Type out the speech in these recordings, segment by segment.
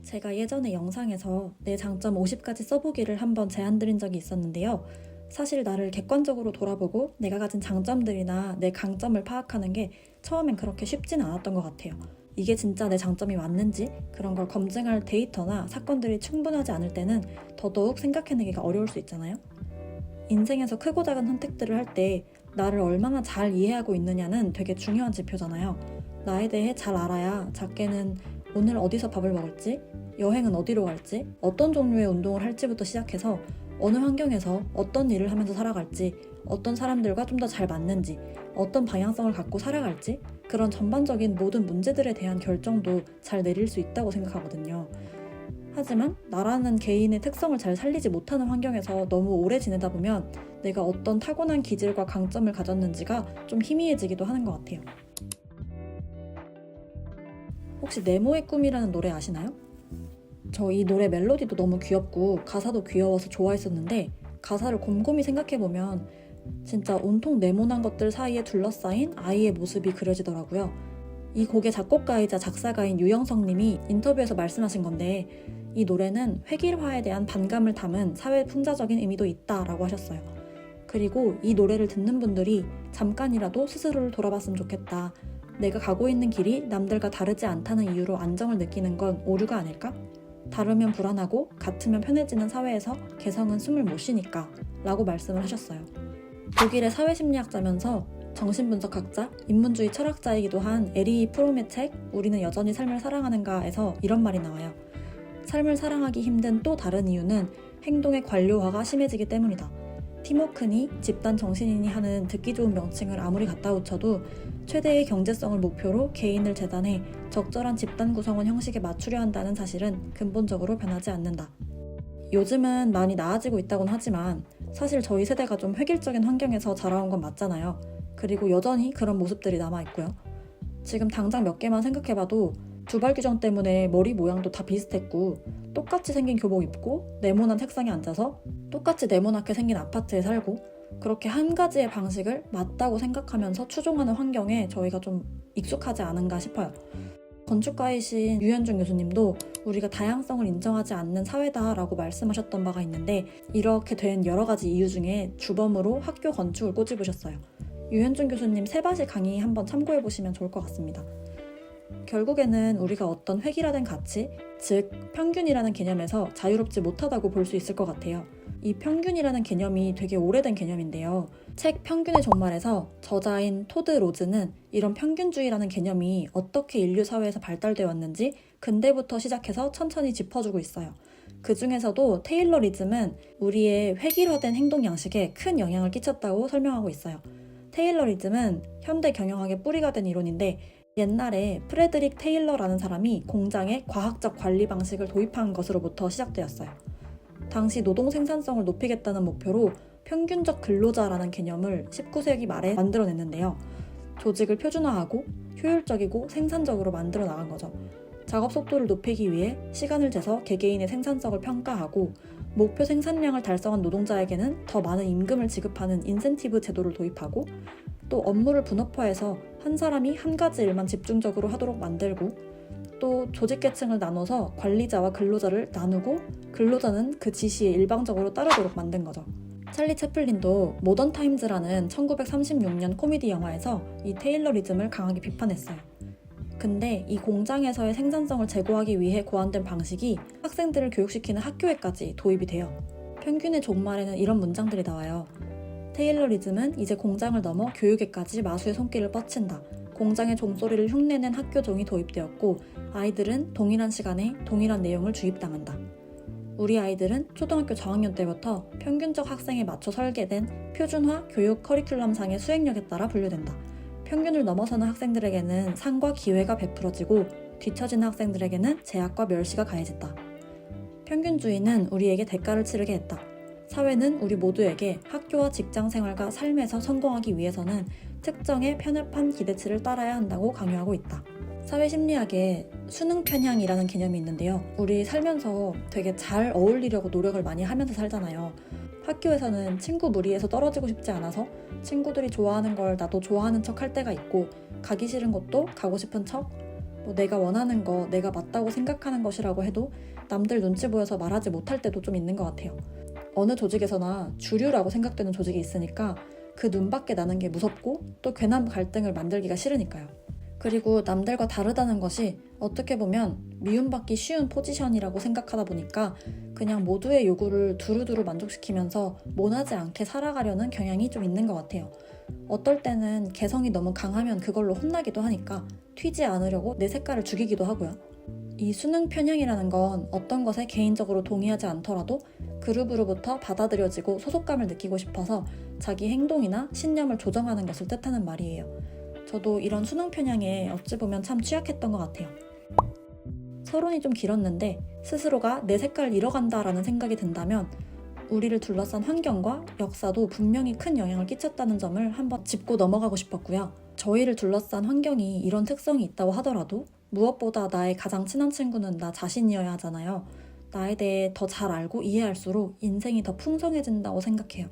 제가 예전에 영상에서 내 장점 50가지 써보기를 한번 제안드린 적이 있었는데요. 사실 나를 객관적으로 돌아보고 내가 가진 장점들이나 내 강점을 파악하는 게 처음엔 그렇게 쉽진 않았던 것 같아요. 이게 진짜 내 장점이 맞는지 그런 걸 검증할 데이터나 사건들이 충분하지 않을 때는 더더욱 생각해내기가 어려울 수 있잖아요. 인생에서 크고 작은 선택들을 할 때 나를 얼마나 잘 이해하고 있느냐는 되게 중요한 지표잖아요. 나에 대해 잘 알아야 작게는 오늘 어디서 밥을 먹을지, 여행은 어디로 갈지, 어떤 종류의 운동을 할지부터 시작해서 어느 환경에서 어떤 일을 하면서 살아갈지, 어떤 사람들과 좀 더 잘 맞는지, 어떤 방향성을 갖고 살아갈지, 그런 전반적인 모든 문제들에 대한 결정도 잘 내릴 수 있다고 생각하거든요. 하지만 나라는 개인의 특성을 잘 살리지 못하는 환경에서 너무 오래 지내다 보면 내가 어떤 타고난 기질과 강점을 가졌는지가 좀 희미해지기도 하는 것 같아요. 혹시 네모의 꿈이라는 노래 아시나요? 저 이 노래 멜로디도 너무 귀엽고 가사도 귀여워서 좋아했었는데 가사를 곰곰이 생각해보면 진짜 온통 네모난 것들 사이에 둘러싸인 아이의 모습이 그려지더라고요. 이 곡의 작곡가이자 작사가인 유영석 님이 인터뷰에서 말씀하신 건데 이 노래는 획일화에 대한 반감을 담은 사회 풍자적인 의미도 있다라고 하셨어요. 그리고 이 노래를 듣는 분들이 잠깐이라도 스스로를 돌아봤으면 좋겠다. 내가 가고 있는 길이 남들과 다르지 않다는 이유로 안정을 느끼는 건 오류가 아닐까? 다르면 불안하고 같으면 편해지는 사회에서 개성은 숨을 못 쉬니까 라고 말씀을 하셨어요. 독일의 사회심리학자면서 정신분석학자, 인문주의 철학자이기도 한 에리 프롬의 책 우리는 여전히 삶을 사랑하는가에서 이런 말이 나와요. 삶을 사랑하기 힘든 또 다른 이유는 행동의 관료화가 심해지기 때문이다. 팀워크니 집단 정신이니 하는 듣기 좋은 명칭을 아무리 갖다 붙여도 최대의 경제성을 목표로 개인을 재단해 적절한 집단 구성원 형식에 맞추려 한다는 사실은 근본적으로 변하지 않는다. 요즘은 많이 나아지고 있다고는 하지만 사실 저희 세대가 좀 획일적인 환경에서 자라온 건 맞잖아요. 그리고 여전히 그런 모습들이 남아있고요. 지금 당장 몇 개만 생각해봐도 두발 규정 때문에 머리 모양도 다 비슷했고 똑같이 생긴 교복 입고 네모난 책상에 앉아서 똑같이 네모나게 생긴 아파트에 살고 그렇게 한 가지의 방식을 맞다고 생각하면서 추종하는 환경에 저희가 좀 익숙하지 않은가 싶어요. 건축가이신 유현중 교수님도 우리가 다양성을 인정하지 않는 사회다라고 말씀하셨던 바가 있는데 이렇게 된 여러 가지 이유 중에 주범으로 학교 건축을 꼬집으셨어요. 유현중 교수님 세바시 강의 한번 참고해보시면 좋을 것 같습니다. 결국에는 우리가 어떤 획일화된 가치, 즉 평균이라는 개념에서 자유롭지 못하다고 볼 수 있을 것 같아요. 이 평균이라는 개념이 되게 오래된 개념인데요. 책 평균의 종말에서 저자인 토드 로즈는 이런 평균주의라는 개념이 어떻게 인류 사회에서 발달되어 왔는지 근대부터 시작해서 천천히 짚어주고 있어요. 그 중에서도 테일러리즘은 우리의 획일화된 행동 양식에 큰 영향을 끼쳤다고 설명하고 있어요. 테일러리즘은 현대 경영학의 뿌리가 된 이론인데 옛날에 프레드릭 테일러라는 사람이 공장에 과학적 관리 방식을 도입한 것으로부터 시작되었어요. 당시 노동 생산성을 높이겠다는 목표로 평균적 근로자라는 개념을 19세기 말에 만들어냈는데요. 조직을 표준화하고 효율적이고 생산적으로 만들어 나간 거죠. 작업 속도를 높이기 위해 시간을 재서 개개인의 생산성을 평가하고 목표 생산량을 달성한 노동자에게는 더 많은 임금을 지급하는 인센티브 제도를 도입하고 또 업무를 분업화해서 한 사람이 한 가지 일만 집중적으로 하도록 만들고 또 조직계층을 나눠서 관리자와 근로자를 나누고 근로자는 그 지시에 일방적으로 따르도록 만든 거죠. 찰리 채플린도 모던 타임즈라는 1936년 코미디 영화에서 이 테일러리즘을 강하게 비판했어요. 근데 이 공장에서의 생산성을 제고하기 위해 고안된 방식이 학생들을 교육시키는 학교에까지 도입이 돼요. 평균의 종말에는 이런 문장들이 나와요. 테일러리즘은 이제 공장을 넘어 교육에까지 마수의 손길을 뻗친다. 공장의 종소리를 흉내낸 학교종이 도입되었고 아이들은 동일한 시간에 동일한 내용을 주입당한다. 우리 아이들은 초등학교 저학년 때부터 평균적 학생에 맞춰 설계된 표준화 교육 커리큘럼상의 수행력에 따라 분류된다. 평균을 넘어서는 학생들에게는 상과 기회가 베풀어지고 뒤처지는 학생들에게는 제약과 멸시가 가해진다. 평균주의는 우리에게 대가를 치르게 했다. 사회는 우리 모두에게 학교와 직장 생활과 삶에서 성공하기 위해서는 특정의 편협한 기대치를 따라야 한다고 강요하고 있다. 사회심리학에 수능 편향이라는 개념이 있는데요. 우리 살면서 되게 잘 어울리려고 노력을 많이 하면서 살잖아요. 학교에서는 친구 무리에서 떨어지고 싶지 않아서 친구들이 좋아하는 걸 나도 좋아하는 척 할 때가 있고 가기 싫은 곳도 가고 싶은 척 뭐 내가 원하는 거, 내가 맞다고 생각하는 것이라고 해도 남들 눈치 보여서 말하지 못할 때도 좀 있는 것 같아요. 어느 조직에서나 주류라고 생각되는 조직이 있으니까 그 눈밖에 나는 게 무섭고 또 괜한 갈등을 만들기가 싫으니까요. 그리고 남들과 다르다는 것이 어떻게 보면 미움받기 쉬운 포지션이라고 생각하다 보니까 그냥 모두의 요구를 두루두루 만족시키면서 모나지 않게 살아가려는 경향이 좀 있는 것 같아요. 어떨 때는 개성이 너무 강하면 그걸로 혼나기도 하니까 튀지 않으려고 내 색깔을 죽이기도 하고요. 이 수능 편향이라는 건 어떤 것에 개인적으로 동의하지 않더라도 그룹으로부터 받아들여지고 소속감을 느끼고 싶어서 자기 행동이나 신념을 조정하는 것을 뜻하는 말이에요. 저도 이런 수능 편향에 어찌 보면 참 취약했던 것 같아요. 서론이 좀 길었는데 스스로가 내 색깔을 잃어간다라는 생각이 든다면 우리를 둘러싼 환경과 역사도 분명히 큰 영향을 끼쳤다는 점을 한번 짚고 넘어가고 싶었고요. 저희를 둘러싼 환경이 이런 특성이 있다고 하더라도 무엇보다 나의 가장 친한 친구는 나 자신이어야 하잖아요. 나에 대해 더 잘 알고 이해할수록 인생이 더 풍성해진다고 생각해요.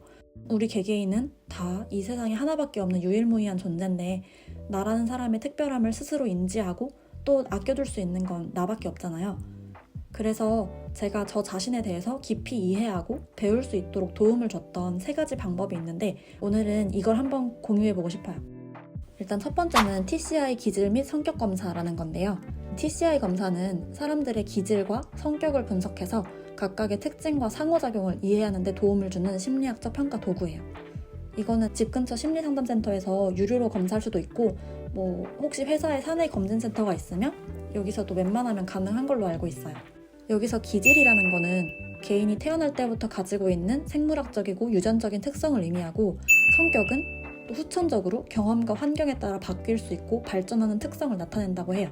우리 개개인은 다 이 세상에 하나밖에 없는 유일무이한 존재인데 나라는 사람의 특별함을 스스로 인지하고 또 아껴둘 수 있는 건 나밖에 없잖아요. 그래서 제가 저 자신에 대해서 깊이 이해하고 배울 수 있도록 도움을 줬던 3가지 방법이 있는데 오늘은 이걸 한번 공유해보고 싶어요. 일단 첫 번째는 TCI 기질 및 성격 검사라는 건데요. TCI 검사는 사람들의 기질과 성격을 분석해서 각각의 특징과 상호작용을 이해하는 데 도움을 주는 심리학적 평가 도구예요. 이거는 집 근처 심리상담센터에서 유료로 검사할 수도 있고 혹시 회사에 사내 검진센터가 있으면 여기서도 웬만하면 가능한 걸로 알고 있어요. 여기서 기질이라는 거는 개인이 태어날 때부터 가지고 있는 생물학적이고 유전적인 특성을 의미하고 성격은 또 후천적으로 경험과 환경에 따라 바뀔 수 있고 발전하는 특성을 나타낸다고 해요.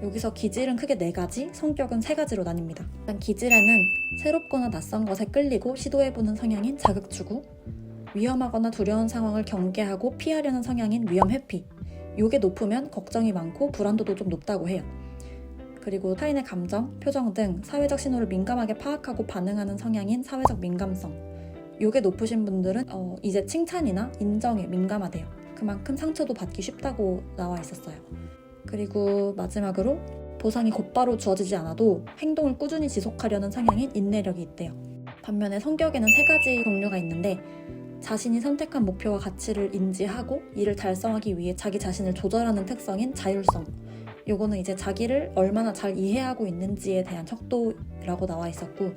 여기서 기질은 크게 4가지, 성격은 3가지로 나뉩니다. 일단 기질에는 새롭거나 낯선 것에 끌리고 시도해보는 성향인 자극추구, 위험하거나 두려운 상황을 경계하고 피하려는 성향인 위험회피, 요게 높으면 걱정이 많고 불안도도 좀 높다고 해요. 그리고 타인의 감정, 표정 등 사회적 신호를 민감하게 파악하고 반응하는 성향인 사회적 민감성, 요게 높으신 분들은 이제 칭찬이나 인정에 민감하대요. 그만큼 상처도 받기 쉽다고 나와 있었어요. 그리고 마지막으로 보상이 곧바로 주어지지 않아도 행동을 꾸준히 지속하려는 성향인 인내력이 있대요. 반면에 성격에는 3가지 종류가 있는데 자신이 선택한 목표와 가치를 인지하고 이를 달성하기 위해 자기 자신을 조절하는 특성인 자율성, 요거는 이제 자기를 얼마나 잘 이해하고 있는지에 대한 척도라고 나와 있었고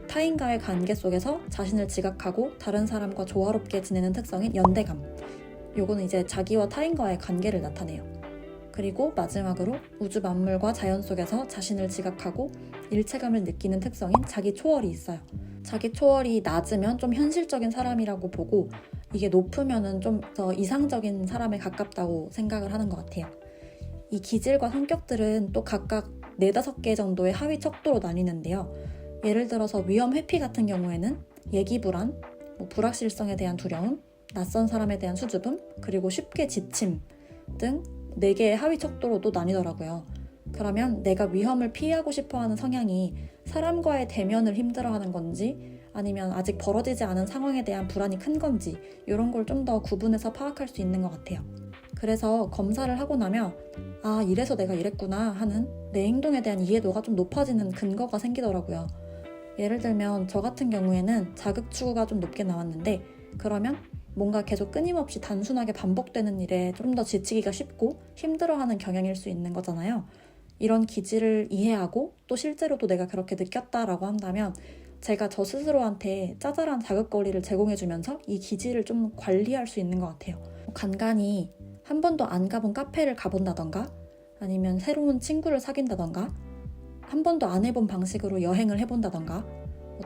타인과의 관계 속에서 자신을 지각하고 다른 사람과 조화롭게 지내는 특성인 연대감, 요거는 이제 자기와 타인과의 관계를 나타내요. 그리고 마지막으로 우주 만물과 자연 속에서 자신을 지각하고 일체감을 느끼는 특성인 자기 초월이 있어요. 자기 초월이 낮으면 좀 현실적인 사람이라고 보고 이게 높으면 좀 더 이상적인 사람에 가깝다고 생각을 하는 것 같아요. 이 기질과 성격들은 또 각각 4-5개 정도의 하위 척도로 나뉘는데요. 예를 들어서 위험 회피 같은 경우에는 예기불안, 불확실성에 대한 두려움, 낯선 사람에 대한 수줍음, 그리고 쉽게 지침 등 4개의 하위 척도로도 나뉘더라고요. 그러면 내가 위험을 피하고 싶어하는 성향이 사람과의 대면을 힘들어하는 건지 아니면 아직 벌어지지 않은 상황에 대한 불안이 큰 건지 이런 걸 좀 더 구분해서 파악할 수 있는 것 같아요. 그래서 검사를 하고 나면 아, 이래서 내가 이랬구나 하는 내 행동에 대한 이해도가 좀 높아지는 근거가 생기더라고요. 예를 들면 저 같은 경우에는 자극 추구가 좀 높게 나왔는데 그러면 뭔가 계속 끊임없이 단순하게 반복되는 일에 좀 더 지치기가 쉽고 힘들어하는 경향일 수 있는 거잖아요. 이런 기질을 이해하고 또 실제로도 내가 그렇게 느꼈다라고 한다면 제가 저 스스로한테 짜잘한 자극거리를 제공해주면서 이 기질을 좀 관리할 수 있는 것 같아요. 간간히 한 번도 안 가본 카페를 가본다던가 아니면 새로운 친구를 사귄다던가 한 번도 안 해본 방식으로 여행을 해본다던가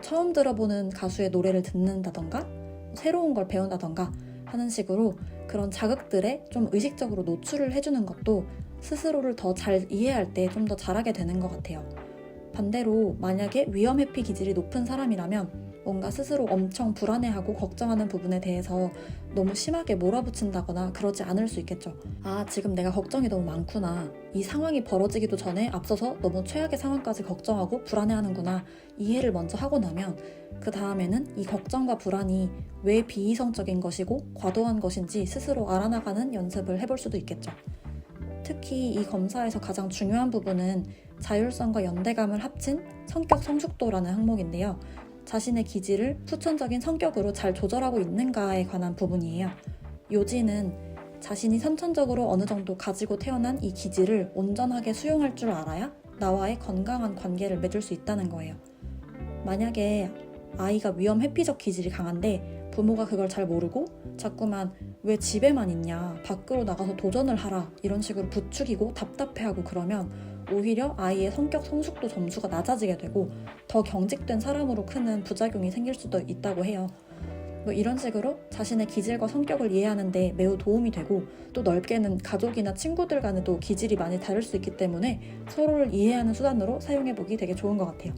처음 들어보는 가수의 노래를 듣는다던가 새로운 걸 배운다던가 하는 식으로 그런 자극들에 좀 의식적으로 노출을 해주는 것도 스스로를 더 잘 이해할 때 좀 더 잘하게 되는 것 같아요. 반대로 만약에 위험 회피 기질이 높은 사람이라면 뭔가 스스로 엄청 불안해하고 걱정하는 부분에 대해서 너무 심하게 몰아붙인다거나 그러지 않을 수 있겠죠. 아, 지금 내가 걱정이 너무 많구나. 이 상황이 벌어지기도 전에 앞서서 너무 최악의 상황까지 걱정하고 불안해하는구나. 이해를 먼저 하고 나면 그 다음에는 이 걱정과 불안이 왜 비이성적인 것이고 과도한 것인지 스스로 알아나가는 연습을 해볼 수도 있겠죠. 특히 이 검사에서 가장 중요한 부분은 자율성과 연대감을 합친 성격 성숙도라는 항목인데요. 자신의 기질을 후천적인 성격으로 잘 조절하고 있는가에 관한 부분이에요. 요지는 자신이 선천적으로 어느 정도 가지고 태어난 이 기질을 온전하게 수용할 줄 알아야 나와의 건강한 관계를 맺을 수 있다는 거예요. 만약에 아이가 위험 회피적 기질이 강한데 부모가 그걸 잘 모르고 자꾸만 왜 집에만 있냐, 밖으로 나가서 도전을 하라 이런 식으로 부추기고 답답해하고 그러면 오히려 아이의 성격 성숙도 점수가 낮아지게 되고 더 경직된 사람으로 크는 부작용이 생길 수도 있다고 해요. 이런 식으로 자신의 기질과 성격을 이해하는 데 매우 도움이 되고, 또 넓게는 가족이나 친구들 간에도 기질이 많이 다를 수 있기 때문에 서로를 이해하는 수단으로 사용해보기 되게 좋은 것 같아요.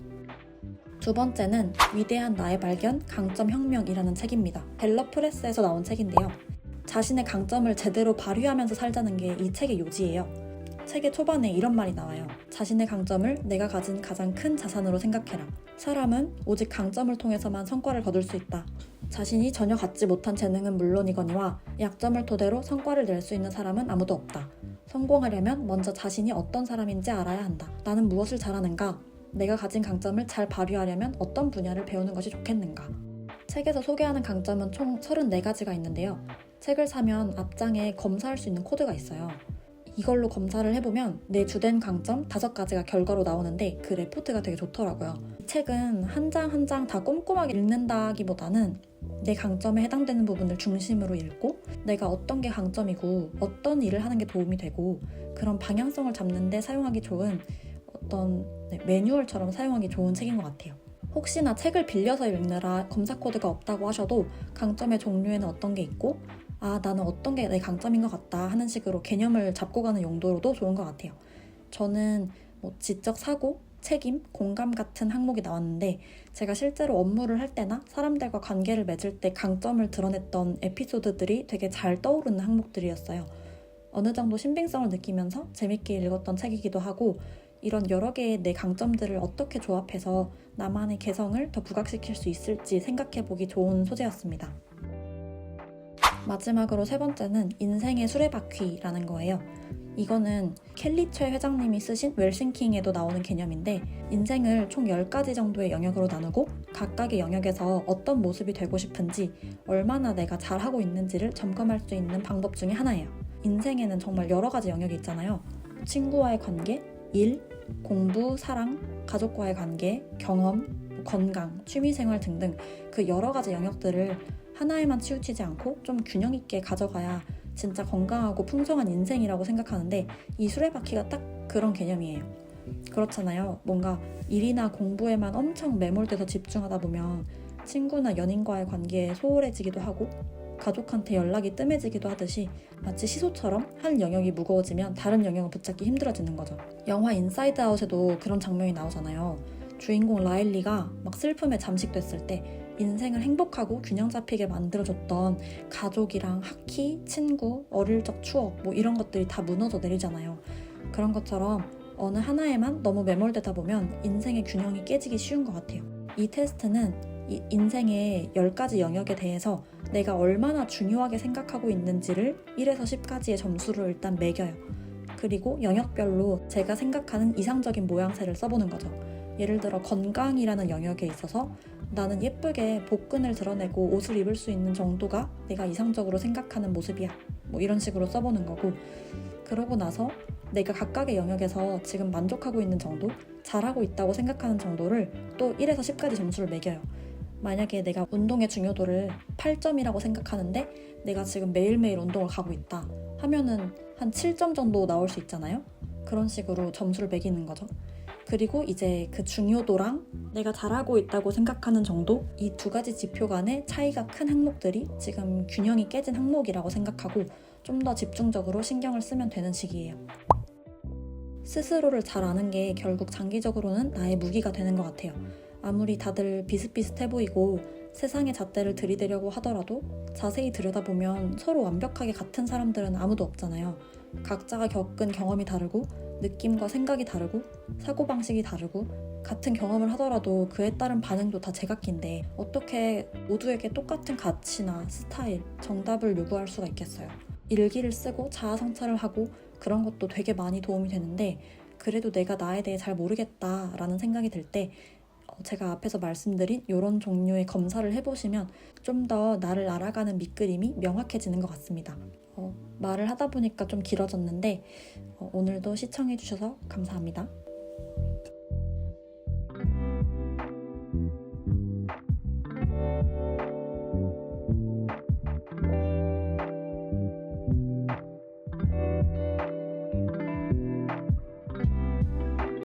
두 번째는 위대한 나의 발견, 강점 혁명이라는 책입니다. 벨러 프레스에서 나온 책인데요. 자신의 강점을 제대로 발휘하면서 살자는 게 이 책의 요지예요. 책의 초반에 이런 말이 나와요. 자신의 강점을 내가 가진 가장 큰 자산으로 생각해라. 사람은 오직 강점을 통해서만 성과를 거둘 수 있다. 자신이 전혀 갖지 못한 재능은 물론이거니와 약점을 토대로 성과를 낼 수 있는 사람은 아무도 없다. 성공하려면 먼저 자신이 어떤 사람인지 알아야 한다. 나는 무엇을 잘하는가? 내가 가진 강점을 잘 발휘하려면 어떤 분야를 배우는 것이 좋겠는가? 책에서 소개하는 강점은 총 34가지가 있는데요. 책을 사면 앞장에 검사할 수 있는 코드가 있어요. 이걸로 검사를 해보면 내 주된 강점 5가지가 결과로 나오는데 그 레포트가 되게 좋더라고요. 이 책은 한 장 한 장 다 꼼꼼하게 읽는다기보다는 내 강점에 해당되는 부분을 중심으로 읽고 내가 어떤 게 강점이고 어떤 일을 하는 게 도움이 되고 그런 방향성을 잡는 데 사용하기 좋은 어떤 매뉴얼처럼 사용하기 좋은 책인 것 같아요. 혹시나 책을 빌려서 읽느라 검사 코드가 없다고 하셔도 강점의 종류에는 어떤 게 있고 나는 어떤 게 내 강점인 것 같다 하는 식으로 개념을 잡고 가는 용도로도 좋은 것 같아요. 저는 지적 사고, 책임, 공감 같은 항목이 나왔는데 제가 실제로 업무를 할 때나 사람들과 관계를 맺을 때 강점을 드러냈던 에피소드들이 되게 잘 떠오르는 항목들이었어요. 어느 정도 신빙성을 느끼면서 재밌게 읽었던 책이기도 하고 이런 여러 개의 내 강점들을 어떻게 조합해서 나만의 개성을 더 부각시킬 수 있을지 생각해보기 좋은 소재였습니다. 마지막으로 세 번째는 인생의 수레바퀴라는 거예요. 이거는 켈리 최 회장님이 쓰신 웰싱킹에도 나오는 개념인데 인생을 총 10가지 정도의 영역으로 나누고 각각의 영역에서 어떤 모습이 되고 싶은지 얼마나 내가 잘하고 있는지를 점검할 수 있는 방법 중에 하나예요. 인생에는 정말 여러 가지 영역이 있잖아요. 친구와의 관계, 일, 공부, 사랑, 가족과의 관계, 경험, 건강, 취미생활 등등 그 여러 가지 영역들을 하나에만 치우치지 않고 좀 균형 있게 가져가야 진짜 건강하고 풍성한 인생이라고 생각하는데 이 수레바퀴가 딱 그런 개념이에요. 그렇잖아요. 뭔가 일이나 공부에만 엄청 매몰돼서 집중하다 보면 친구나 연인과의 관계에 소홀해지기도 하고 가족한테 연락이 뜸해지기도 하듯이 마치 시소처럼 한 영역이 무거워지면 다른 영역을 붙잡기 힘들어지는 거죠. 영화 인사이드 아웃에도 그런 장면이 나오잖아요. 주인공 라일리가 막 슬픔에 잠식됐을 때 인생을 행복하고 균형 잡히게 만들어줬던 가족이랑 학기, 친구, 어릴 적 추억 이런 것들이 다 무너져 내리잖아요. 그런 것처럼 어느 하나에만 너무 매몰되다 보면 인생의 균형이 깨지기 쉬운 것 같아요. 이 테스트는 이 인생의 10가지 영역에 대해서 내가 얼마나 중요하게 생각하고 있는지를 1에서 10까지의 점수를 일단 매겨요. 그리고 영역별로 제가 생각하는 이상적인 모양새를 써보는 거죠. 예를 들어 건강이라는 영역에 있어서 나는 예쁘게 복근을 드러내고 옷을 입을 수 있는 정도가 내가 이상적으로 생각하는 모습이야. 이런 식으로 써보는 거고, 그러고 나서 내가 각각의 영역에서 지금 만족하고 있는 정도, 잘하고 있다고 생각하는 정도를 또 1에서 10까지 점수를 매겨요. 만약에 내가 운동의 중요도를 8점이라고 생각하는데 내가 지금 매일매일 운동을 가고 있다 하면은 한 7점 정도 나올 수 있잖아요. 그런 식으로 점수를 매기는 거죠. 그리고 이제 그 중요도랑 내가 잘하고 있다고 생각하는 정도, 이 2가지 지표 간의 차이가 큰 항목들이 지금 균형이 깨진 항목이라고 생각하고 좀 더 집중적으로 신경을 쓰면 되는 시기예요. 스스로를 잘 아는 게 결국 장기적으로는 나의 무기가 되는 것 같아요. 아무리 다들 비슷비슷해 보이고 세상의 잣대를 들이대려고 하더라도 자세히 들여다보면 서로 완벽하게 같은 사람들은 아무도 없잖아요. 각자가 겪은 경험이 다르고 느낌과 생각이 다르고 사고방식이 다르고 같은 경험을 하더라도 그에 따른 반응도 다 제각기인데 어떻게 모두에게 똑같은 가치나 스타일, 정답을 요구할 수가 있겠어요. 일기를 쓰고 자아성찰을 하고 그런 것도 되게 많이 도움이 되는데 그래도 내가 나에 대해 잘 모르겠다라는 생각이 들 때 제가 앞에서 말씀드린 이런 종류의 검사를 해보시면 좀 더 나를 알아가는 밑그림이 명확해지는 것 같습니다. 말을 하다 보니까 좀 길어졌는데 오늘도 시청해주셔서 감사합니다.